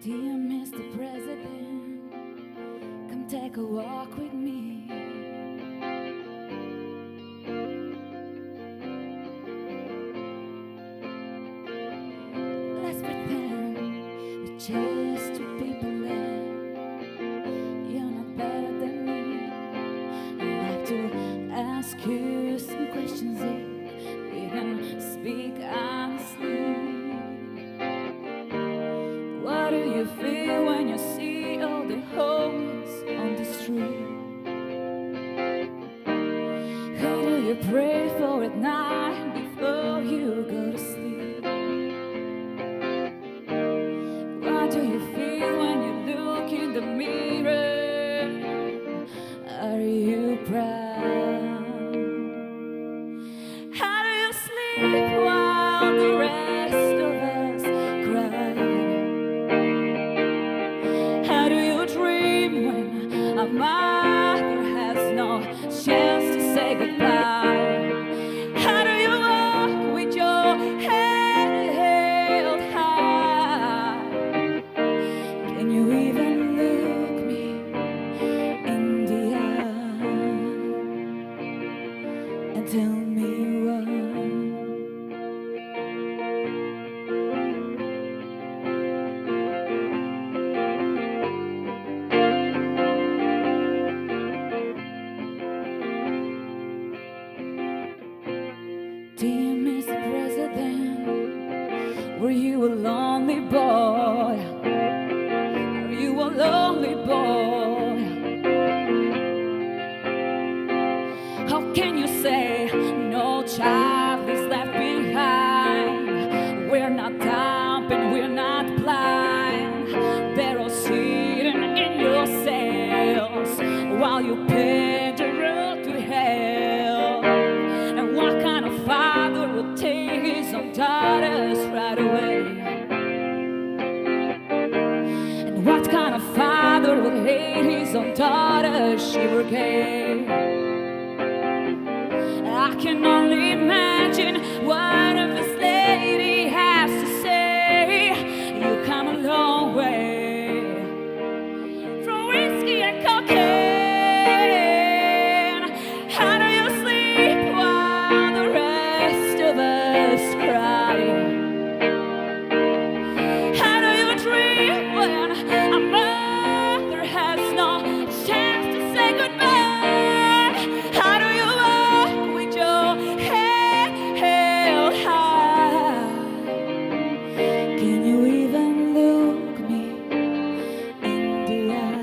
Dear Mr. President, come take a walk with me. Let's pretend we're just two people left. You're not better than me. I'd like to ask you some questions if we can speak honestly. What do you feel when you see all the homes on the street? Who do you pray for at night before you go to sleep? What do you feel when you look in the mirror? Are you proud? How do you sleep while the rest of us cry? How do you dream when a mother has no chance to say goodbye? How do you walk with your head held high? Can you even look me in the eye and tell me why? Dear Mr. President, were you a lonely boy? Are you a lonely boy? How can you say no child is left behind? We're not dumb and we're not blind. They're all sitting in your cells while you pay the road to hell. And what kind of father would take his own daughters right away? And what kind of father would hate his own daughter if she were gay? I can only imagine what a this lady has to say. You come a long way from whiskey and cocaine. How do you sleep while the rest of us cry? How do you dream when a mother has no chance to say goodbye? How do you walk with your head held high? Can you even look me in the eye?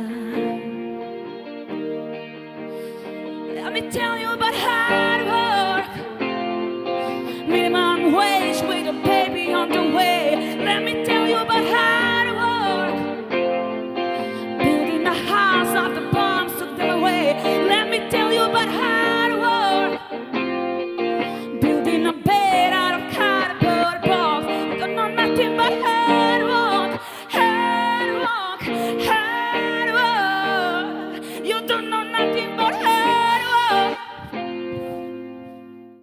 Let me tell you about hard work, minimum wage with a baby on the way. Let me tell you about hard work, building a house after bombs took them away. Let me tell you about hard work, building a bed out of cardboard box. You don't know nothing but hard work, hard work, hard work. You don't know nothing but hard work.